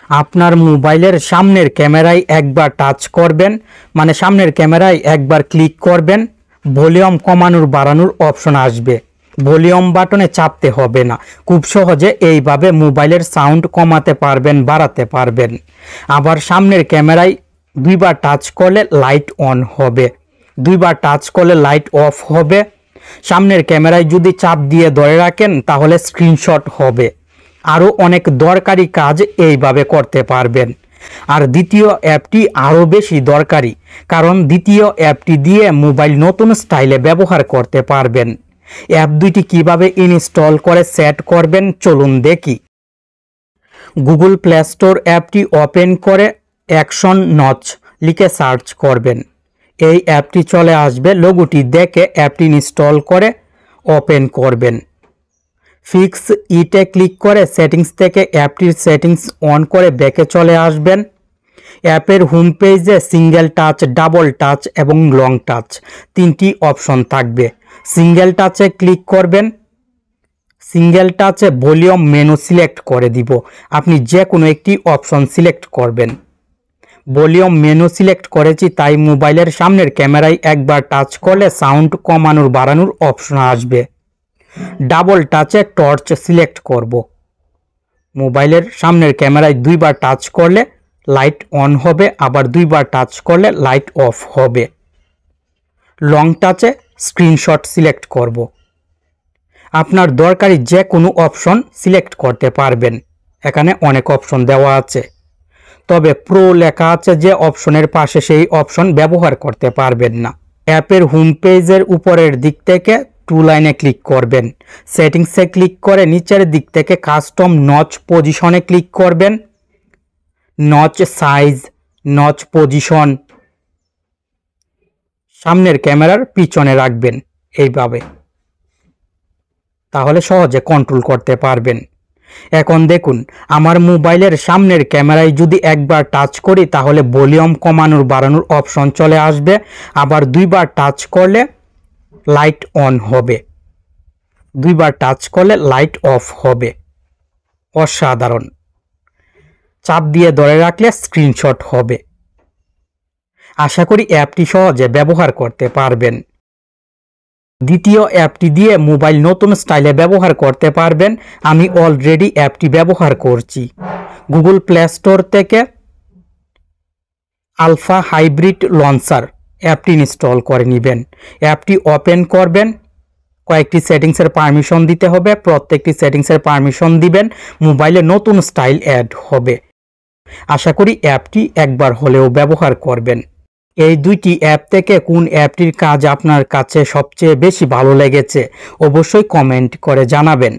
আপনার মোবাইলের সামনের ক্যামেরায় একবার টাচ করবেন, মানে সামনের ক্যামেরায় একবার ক্লিক করবেন, ভলিউম কমানোর বাড়ানোর অপশন আসবে। ভলিউম বাটনে চাপতে হবে না, খুব সহজে এইভাবে মোবাইলের সাউন্ড কমাতে পারবেন, বাড়াতে পারবেন। আবার সামনের ক্যামেরায় দুইবার টাচ করলে লাইট অন হবে, দুইবার টাচ করলে লাইট অফ হবে। সামনের ক্যামেরায় যদি চাপ দিয়ে ধরে রাখেন তাহলে স্ক্রিনশট হবে। আরও অনেক দরকারি কাজ এইভাবে করতে পারবেন। আর দ্বিতীয় অ্যাপটি আরও বেশি দরকারি, কারণ দ্বিতীয় অ্যাপটি দিয়ে মোবাইল নতুন স্টাইলে ব্যবহার করতে পারবেন। অ্যাপ দুইটি কিভাবে ইনস্টল করে সেট করবেন চলুন দেখি। গুগল প্লে স্টোর অ্যাপটি ওপেন করে অ্যাকশন নচ লিখে সার্চ করবেন। এই অ্যাপটি চলে আসবে, লোগোটি দেখে অ্যাপটি ইনস্টল করে ওপেন করবেন। ফিক্স ইটে ক্লিক করে সেটিংস থেকে অ্যাপটির সেটিংস অন করে ব্যাকে চলে আসবেন। অ্যাপের হোম পেজে সিঙ্গেল টাচ, ডাবল টাচ এবং লং টাচ তিনটি অপশন থাকবে। সিঙ্গেল টাচে ক্লিক করবেন। সিঙ্গেল টাচে ভলিউম মেনু সিলেক্ট করে দিব, আপনি যে কোনো একটি অপশন সিলেক্ট করবেন। ভলিউম মেনু সিলেক্ট করেছি, তাই মোবাইলের সামনের ক্যামেরায় একবার টাচ করলে সাউন্ড কমানোর বাড়ানোর অপশন আসবে। ডাবল টাচে টর্চ সিলেক্ট করব। মোবাইলের সামনের ক্যামেরায় দুইবার টাচ করলে লাইট অন হবে, আবার দুইবার টাচ করলে লাইট অফ হবে। লং টাচে স্ক্রিনশট সিলেক্ট করব। আপনার দরকারি যে কোনো অপশন সিলেক্ট করতে পারবেন, এখানে অনেক অপশন দেওয়া আছে, তবে প্রো লেখা আছে যে অপশনের পাশে সেই অপশন ব্যবহার করতে পারবেন না। অ্যাপের হোম পেজের উপরের দিক থেকে টু লাইনে ক্লিক করবেন। সেটিংসে ক্লিক করে নিচের দিক থেকে কাস্টম নচ পজিশনে ক্লিক করবেন। নচ সাইজ, নচ পজিশন সামনের ক্যামেরার পিছনে রাখবেন এইভাবে, তাহলে সহজে কন্ট্রোল করতে পারবেন। এখন দেখুন, আমার মোবাইলের সামনের ক্যামেরায় যদি একবার টাচ করি তাহলে ভলিউম কমানোর বাড়ানোর অপশন চলে আসবে, আবার দুইবার টাচ করলে লাইট অন হবে, দুইবার টাচ করলে লাইট অফ হবে। অসাধারণ। চাপ দিয়ে ধরে রাখলে স্ক্রিনশট হবে। আশা করি অ্যাপটি সহজে ব্যবহার করতে পারবেন। দ্বিতীয় অ্যাপটি দিয়ে মোবাইল নতুন স্টাইলে ব্যবহার করতে পারবেন। আমি অলরেডি অ্যাপটি ব্যবহার করছি। গুগল প্লে স্টোর থেকে আলফা হাইব্রিড লঞ্চার অ্যাপটি ইনস্টল করে নেবেন। অ্যাপটি ওপেন করবেন, কয়েকটি সেটিংসের পারমিশন দিতে হবে, প্রত্যেকটি সেটিংসের পারমিশন দিবেন, মোবাইলে নতুন স্টাইল অ্যাড হবে। আশা করি অ্যাপটি একবার হলেও ব্যবহার করবেন। এই দুইটি অ্যাপ থেকে কোন অ্যাপটির কাজ আপনার কাছে সবচেয়ে বেশি ভালো লেগেছে অবশ্যই কমেন্ট করে জানাবেন।